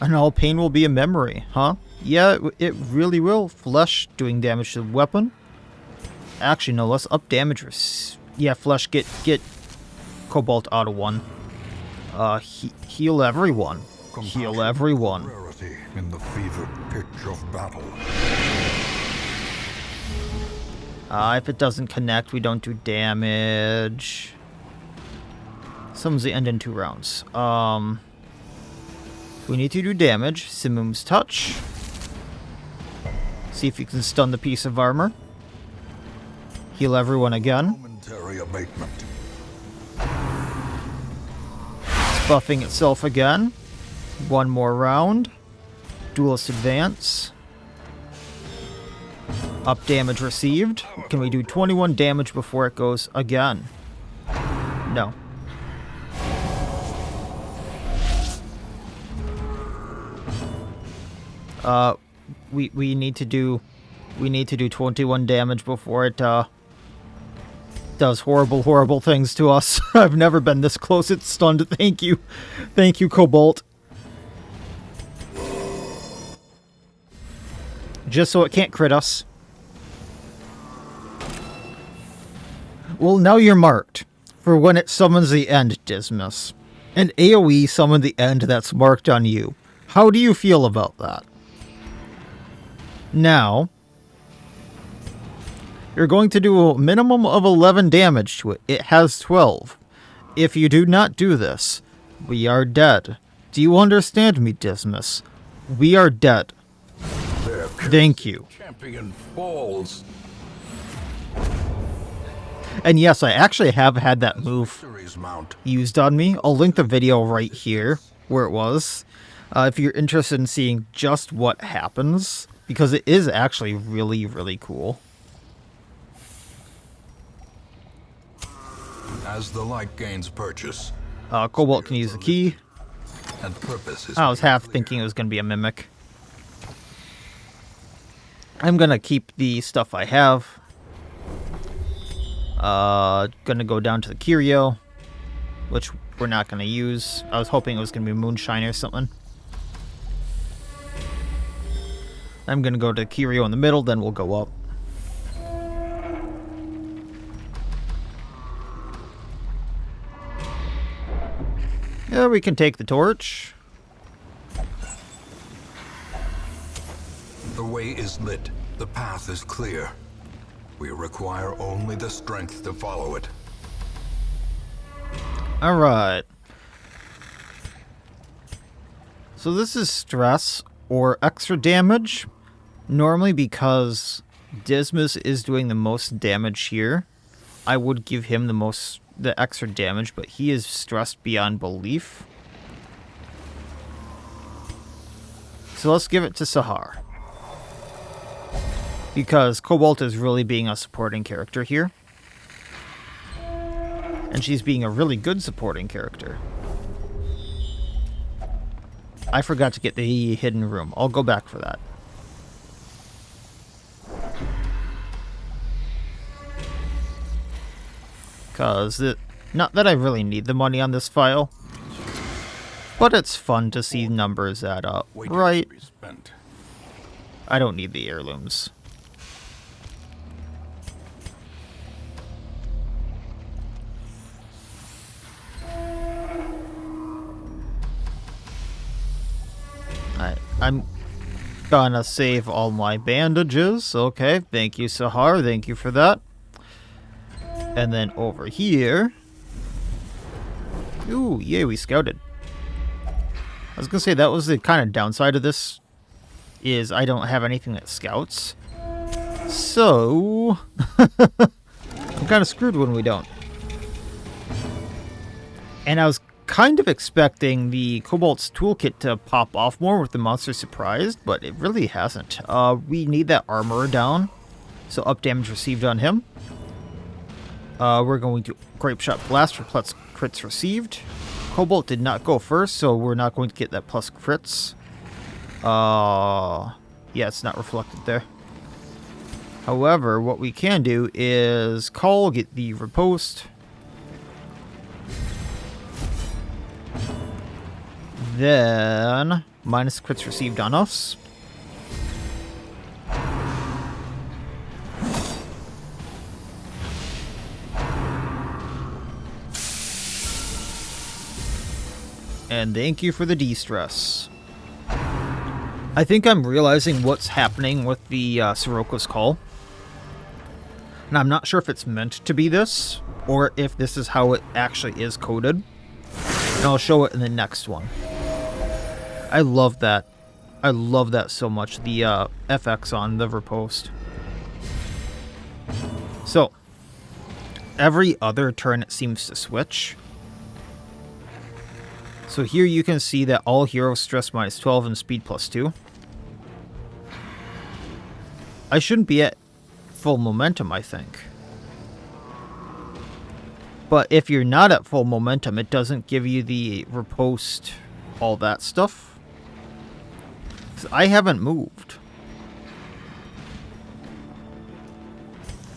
Speaker 1: And all pain will be a memory, huh? Yeah, it really will. Flesh doing damage to the weapon. Actually, no, let's up damage. Yeah, Flesh, get Kobald out of one. Heal everyone. Heal everyone.
Speaker 2: Rarity in the fevered pitch of battle.
Speaker 1: If it doesn't connect, we don't do damage. Summons the end in 2 rounds. We need to do damage. Simum's Touch. See if you can stun the piece of armor. Heal everyone again.
Speaker 2: Momentary abatement.
Speaker 1: It's buffing itself again. 1 more round. Duelist Advance. Up damage received. Can we do 21 damage before it goes again? No. We need to do 21 damage before it does horrible things to us. I've never been this close. It's stunned. Thank you, Kobold. Just so it can't crit us. Well, now you're marked for when it summons the end, Dismas. And AoE summon the end that's marked on you. How do you feel about that? Now, you're going to do a minimum of 11 damage to it. It has 12. If you do not do this, we are dead. Do you understand me, Dismas? We are dead. Thank you.
Speaker 2: Champion falls.
Speaker 1: And yes, I actually have had that move used on me. I'll link the video right here where it was. If you're interested in seeing just what happens, because it is actually really cool.
Speaker 2: As the light gains purchase,
Speaker 1: Kobold can use the key.
Speaker 2: And purpose is
Speaker 1: I was half thinking it was going to be a mimic. I'm going to keep the stuff I have. Going to go down to the Curio, which we're not going to use. I was hoping it was going to be Moonshine or something. I'm going to go to the Curio in the middle, then we'll go up. Yeah, we can take the torch.
Speaker 2: The way is lit. The path is clear. We require only the strength to follow it.
Speaker 1: Alright. So this is stress or extra damage. Normally, because Dismas is doing the most damage here, I would give him the extra damage, but he is stressed beyond belief. So let's give it to Sahar. Because Kobold is really being a supporting character here. And she's being a really good supporting character. I forgot to get the hidden room. I'll go back for that. Because, not that I really need the money on this file, but it's fun to see numbers add up, right? I don't need the heirlooms. I'm gonna save all my bandages. Okay, thank you, Sahar. Thank you for that. And then over here... Ooh, yay, we scouted. I was gonna say, that was the kind of downside of this, is I don't have anything that scouts. So... I'm kind of screwed when we don't. And I was kind of expecting the Kobold's toolkit to pop off more with the monster surprised, but it really hasn't. We need that armor down, so up damage received on him. We're going to Grape Shot Blast for plus crits received. Kobold did not go first, so we're not going to get that plus crits. Yeah, it's not reflected there. However, what we can do is call, get the riposte. Then, minus crits received on us. And thank you for the de-stress. I think I'm realizing what's happening with the Siroko's Call. And I'm not sure if it's meant to be this, or if this is how it actually is coded. And I'll show it in the next one. I love that. I love that so much, the FX on the riposte. So, every other turn it seems to switch. So here you can see that all heroes stress minus 12 and speed plus 2. I shouldn't be at full momentum, I think. But if you're not at full momentum, it doesn't give you the riposte, all that stuff. 'Cause I haven't moved.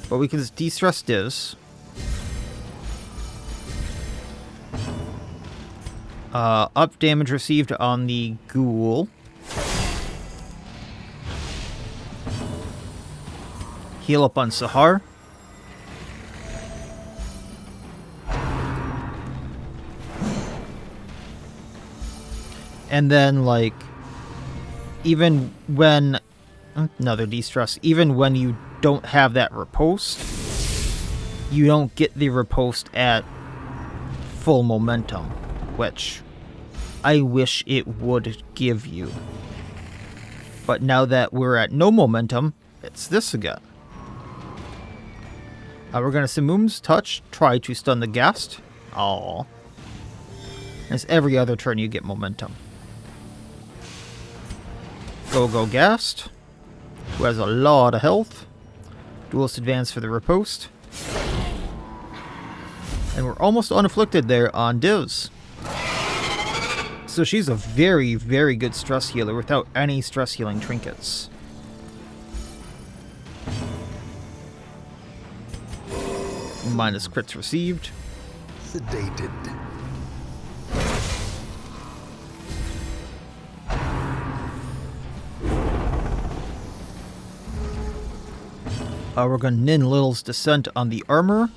Speaker 1: But we can de-stress Diz. Up damage received on the ghoul. Heal up on Sahar. And then, like, even when... Another de-stress. Even when you don't have that riposte, you don't get the riposte at full momentum, which I wish it would give you. But now that we're at no momentum, it's this again. We're going to Simum's Touch, try to stun the Ghast. Aww. As every other turn you get momentum. Go Ghast, who has a lot of health. Duelist advance for the riposte. And we're almost unafflicted there on Diz. So she's a very, very good stress healer without any stress healing trinkets. Minus crits received.
Speaker 2: Sedated.
Speaker 1: We're going to Nin Little's Descent on the armor.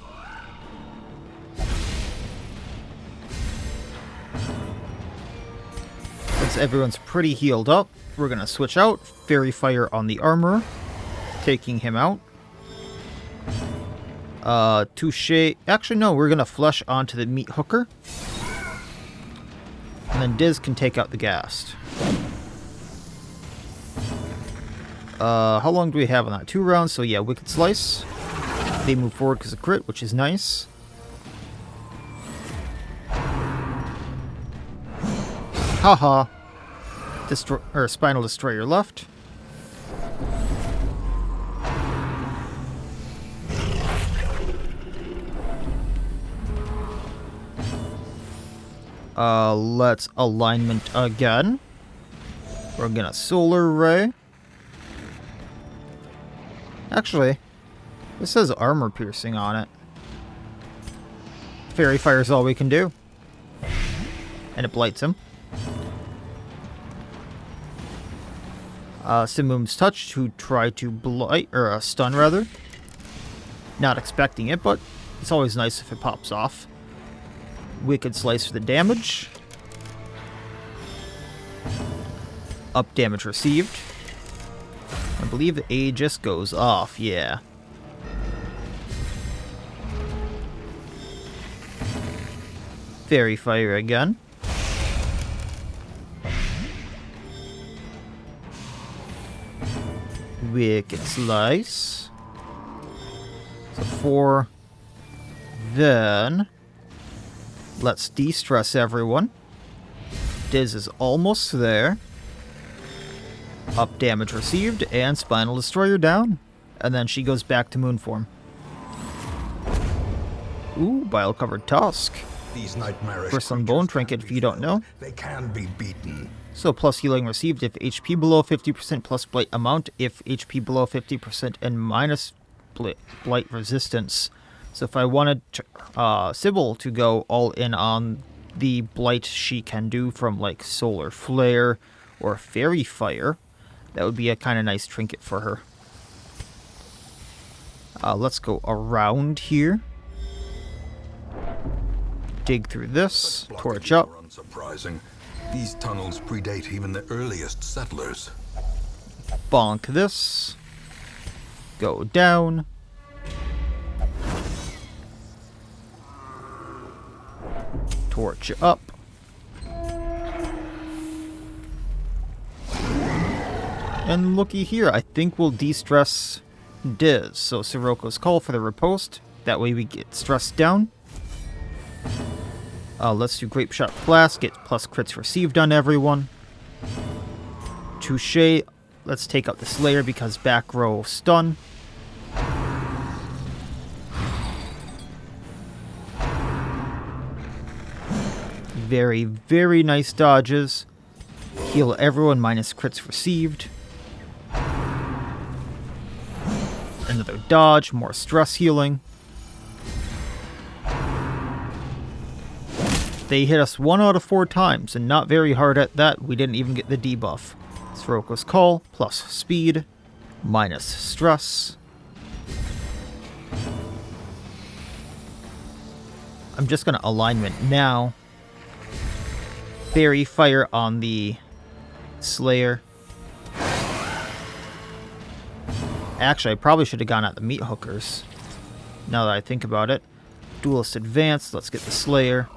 Speaker 1: Since everyone's pretty healed up, we're going to switch out. Fairy Fire on the armor, taking him out. Touche. Actually, no, we're going to flush onto the meat hooker. And then Diz can take out the Ghast. How long do we have on that? 2 rounds, so yeah, Wicked Slice. They move forward because of crit, which is nice. Haha. Spinal Destroyer left. Let's alignment again. We're gonna Solar Ray. Actually, this says armor piercing on it. Fairy Fire is all we can do. And it blights him. Simum's Touch to try to blight, or stun rather. Not expecting it, but it's always nice if it pops off. Wicked Slice for the damage. Up damage received. I believe the Aegis goes off, yeah. Fairy Fire again. Wicked Slice. So 4. Then let's de-stress everyone. Diz is almost there. Up damage received, and Spinal Destroyer down. And then she goes back to moon form. Ooh, bile-covered tusk.
Speaker 2: These nightmarish
Speaker 1: Bristling
Speaker 2: creatures
Speaker 1: bone
Speaker 2: can't
Speaker 1: trinket
Speaker 2: be
Speaker 1: if you don't
Speaker 2: killed.
Speaker 1: know.
Speaker 2: They can be beaten.
Speaker 1: So plus healing received if HP below 50% plus blight amount if HP below 50% and minus blight resistance. So if I wanted Sibyl to go all in on the blight she can do from like Solar Flare or Fairy Fire, that would be a kind of nice trinket for her. Let's go around here. Dig through this, torch up.
Speaker 2: Unsurprising. These tunnels predate even the earliest settlers.
Speaker 1: Bonk this. Go down. Torch up. And looky here, I think we'll de-stress Diz. So Siroko's call for the riposte. That way we get stressed down. Let's do Grape Shot Blast, get plus crits received on everyone. Touche. Let's take out the Slayer because back row stun. Very, very nice dodges. Heal everyone minus crits received. Another dodge, more stress healing. They hit us 1 out of 4 times, and not very hard at that. We didn't even get the debuff. Siroko's Call, plus speed, minus stress. I'm just going to alignment now. Fairy Fire on the Slayer. Actually, I probably should have gone at the meat hookers. Now that I think about it. Duelist Advance, let's get the Slayer.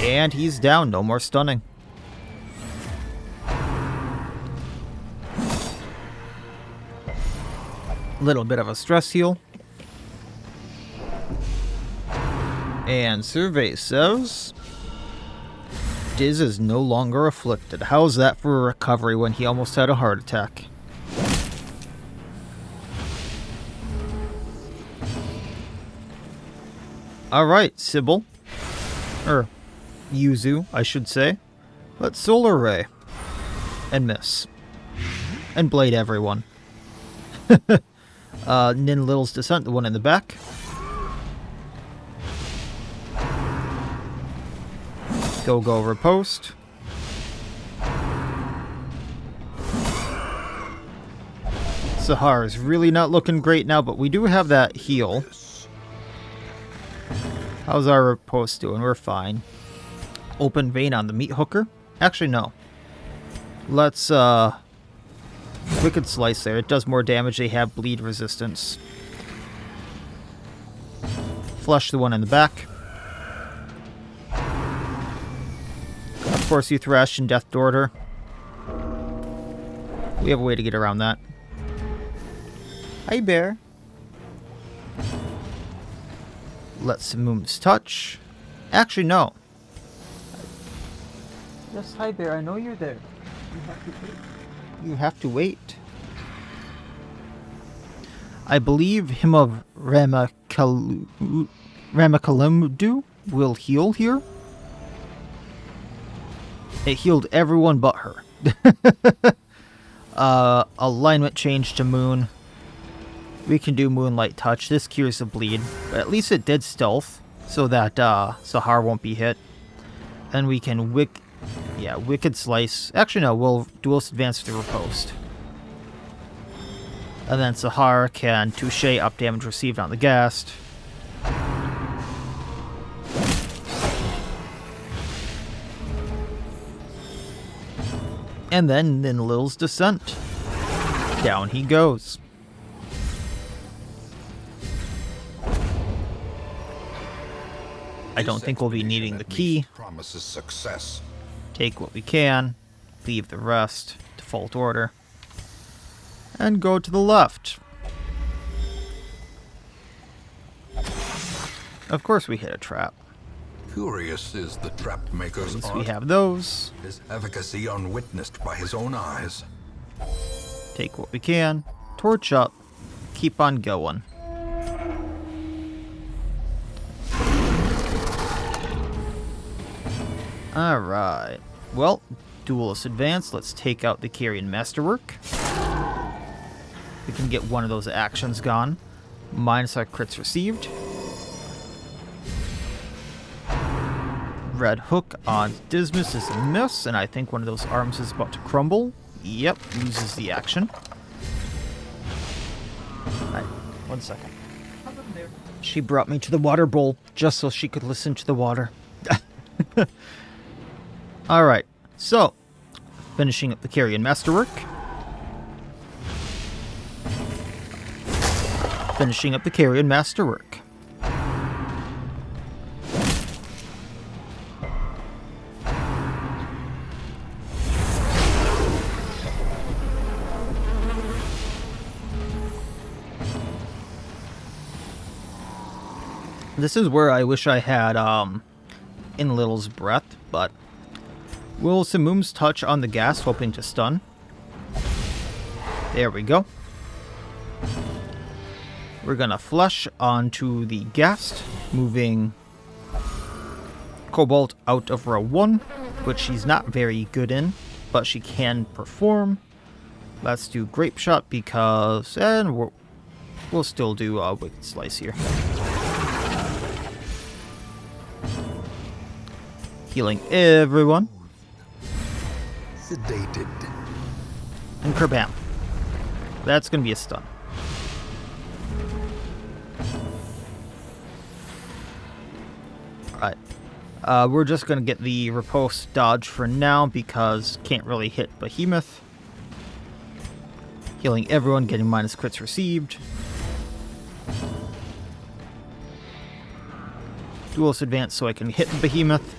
Speaker 1: And he's down, no more stunning. Little bit of a stress heal. And survey says Diz is no longer afflicted. How's that for a recovery when he almost had a heart attack? Alright, Sibyl. Or Yuzu, I should say. Let's Solar Ray. And miss. And blade everyone. Nin Little's Descent, the one in the back. Go riposte. Sahar is really not looking great now, but we do have that heal. How's our riposte doing? We're fine. Open vein on the meat hooker. Actually, no. Let's Wicked Slice there. It does more damage. They have bleed resistance. Flush the one in the back. Of course, you Thresh and Death Daughter. We have a way to get around that. Hi, bear. Let's Moon's Touch. Actually, no. Yes, hi, bear. I know you're there. You have to wait. You have to wait. I believe him of Ramakalimdu will heal here. It healed everyone but her. Alignment change to Moon. We can do Moonlight Touch. This cures the bleed. But at least it did stealth, so that Sahar won't be hit. And we can Wicked Slice. Actually, no, we'll Duelist Advance through riposte. And then Sahar can Touche up damage received on the Ghast. And then Lil's Descent. Down he goes. I don't think we'll be needing the key.
Speaker 2: Promises success.
Speaker 1: Take what we can, leave the rest, default order, and go to the left. Of course we hit a trap.
Speaker 2: Curious is the trap maker's
Speaker 1: At least
Speaker 2: art.
Speaker 1: we have those.
Speaker 2: His efficacy unwitnessed by his own eyes.
Speaker 1: Take what we can, torch up, keep on going. Alright. Well, Duelist advanced. Let's take out the Carrion Masterwork. We can get one of those actions gone. Minus our crits received. Red Hook on Dismas is a miss, and I think one of those arms is about to crumble. Yep, loses the action. Alright, 1 second. She brought me to the water bowl just so she could listen to the water. Alright, so finishing up the Carrion Masterwork. Finishing up the Carrion Masterwork. This is where I wish I had in Little's Breath, but will Simum's touch on the gas, hoping to stun. There we go. We're gonna flush onto the ghast, moving Kobold out of row 1, which she's not very good in, but she can perform. Let's do Grape Shot because, and we'll still do Wicked Slice here. Healing everyone.
Speaker 2: Sedated.
Speaker 1: And kerbam. That's gonna be a stun. Alright. We're just gonna get the riposte dodge for now because can't really hit Behemoth. Healing everyone, getting minus crits received. Duelist advance so I can hit Behemoth.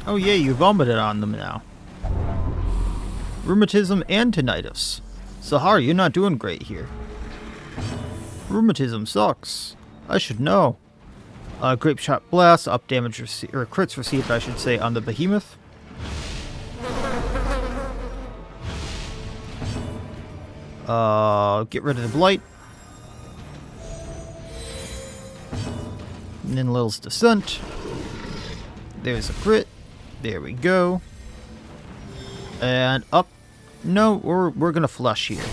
Speaker 1: Oh yeah, you vomited on them now. Rheumatism and tinnitus. Sahar, you're not doing great here. Rheumatism sucks. I should know. Grape Shot Blast, up damage or crits received, I should say, on the Behemoth. Get rid of the Blight. And then Lil's Descent. There's a crit. There we go. And up. No, we're gonna flush here.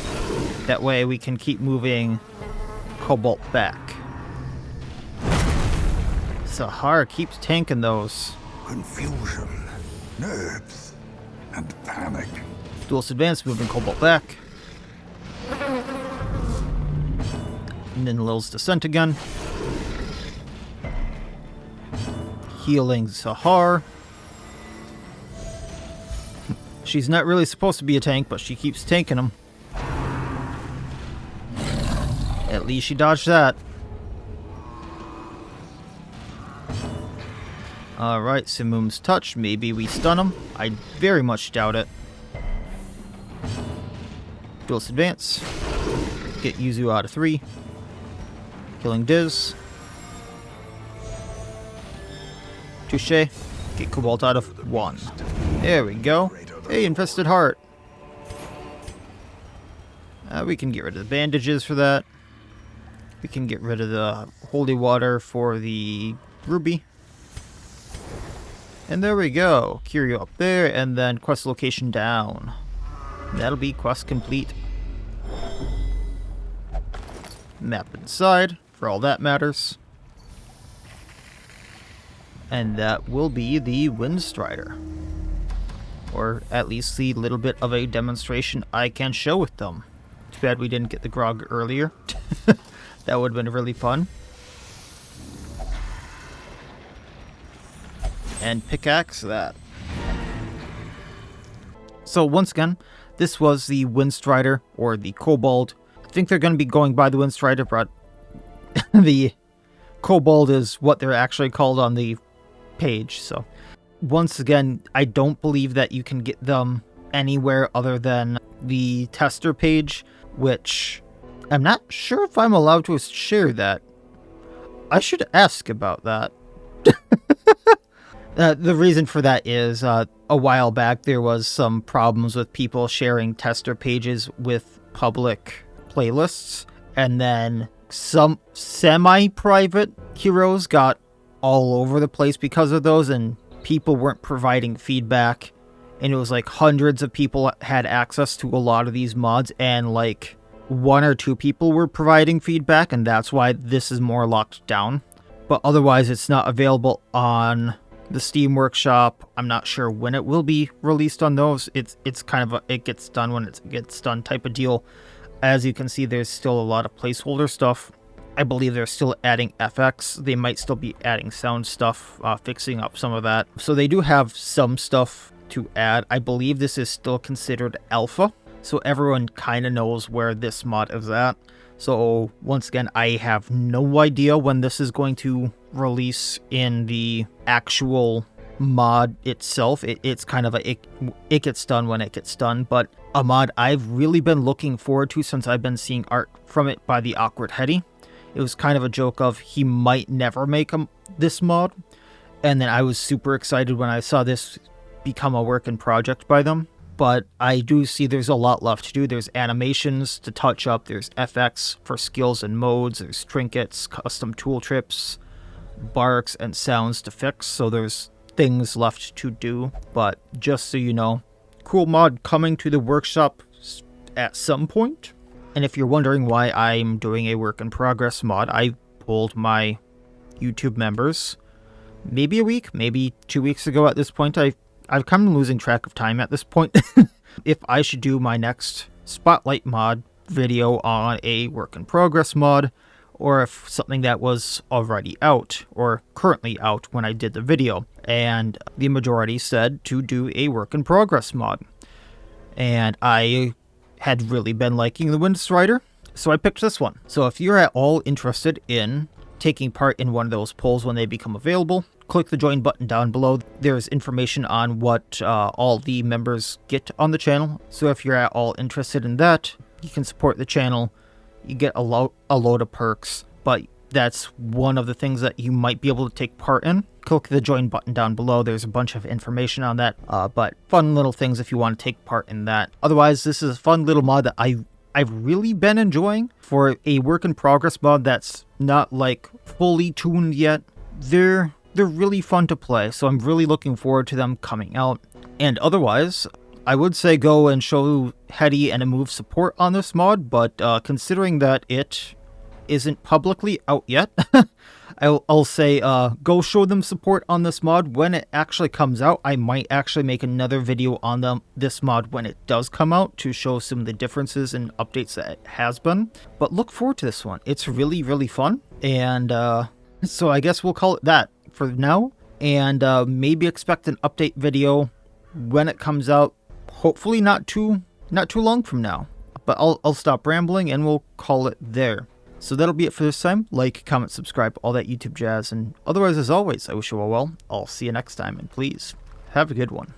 Speaker 1: That way we can keep moving Kobold back. Sahar keeps tanking those.
Speaker 2: Confusion, nerves, and panic.
Speaker 1: Duelist advance, moving Kobold back. And then Lil's Descent again. Healing Sahar. She's not really supposed to be a tank, but she keeps tanking them. At least she dodged that. Alright, Simum's touch. Maybe we stun him. I very much doubt it. Duelist advance. Get Yuzu out of 3. Killing Diz. Touche. Get Kobold out of 1. There we go. Hey, Infested Heart. We can get rid of the bandages for that. We can get rid of the holy water for the ruby. And there we go. Curio up there, and then quest location down. That'll be quest complete. Map inside, for all that matters. And that will be the Windstrider. Or at least the little bit of a demonstration I can show with them. Too bad we didn't get the grog earlier. That would have been really fun. And pickaxe that. So once again, this was the Windstrider, or the Kobold. I think they're going to be going by the Windstrider, but the Kobold is what they're actually called on the page. So once again, I don't believe that you can get them anywhere other than the tester page, which I'm not sure if I'm allowed to share that. I should ask about that. The reason for that is a while back there was some problems with people sharing tester pages with public playlists, and then some semi-private heroes got all over the place because of those, and people weren't providing feedback, and it was like hundreds of people had access to a lot of these mods, and like 1 or 2 people were providing feedback, and that's why this is more locked down. But otherwise, it's not available on the Steam Workshop. I'm not sure when it will be released on those. It's kind of it gets done when it gets done type of deal. As you can see, there's still a lot of placeholder stuff. I believe they're still adding FX. They might still be adding sound stuff, fixing up some of that. So they do have some stuff to add. I believe this is still considered alpha, so everyone kind of knows where this mod is at. So once again, I have no idea when this is going to release in the actual mod itself. It's kind of it gets done when it gets done, but a mod I've really been looking forward to since I've been seeing art from it by TheAwkwardHeady. It was kind of a joke of he might never make this mod, and then I was super excited when I saw this become a working project by them. But I do see there's a lot left to do. There's animations to touch up, there's FX for skills and modes, there's trinkets, custom tool trips, barks, and sounds to fix, so there's things left to do. But just so you know, cool mod coming to the workshop at some point. And if you're wondering why I'm doing a work in progress mod, I polled my YouTube members maybe a week, maybe 2 weeks ago at this point. I've come losing track of time at this point. If I should do my next Spotlight mod video on a work in progress mod, or if something that was already out or currently out when I did the video. And the majority said to do a work in progress mod. And I had really been liking the Windstrider, so I picked this one. So if you're at all interested in taking part in one of those polls when they become available, click the join button down below. There's information on what all the members get on the channel. So if you're at all interested in that, you can support the channel. You get a load of perks, but that's one of the things that you might be able to take part in. Click the join button down below. There's a bunch of information on that, but fun little things if you want to take part in that. Otherwise, this is a fun little mod that I've really been enjoying for a work in progress mod that's not like fully tuned yet. They're really fun to play, so I'm really looking forward to them coming out. And otherwise, I would say go and show Heady and Amove support on this mod, but considering that it isn't publicly out yet, I'll say go show them support on this mod. When it actually comes out, I might actually make another video on this mod when it does come out to show some of the differences and updates that it has been. But look forward to this one. It's really, really fun. And so I guess we'll call it that for now. And maybe expect an update video when it comes out. Hopefully not too long from now. But I'll stop rambling and we'll call it there. So that'll be it for this time. Like, comment, subscribe, all that YouTube jazz. And otherwise, as always, I wish you all well. I'll see you next time. And please, have a good one.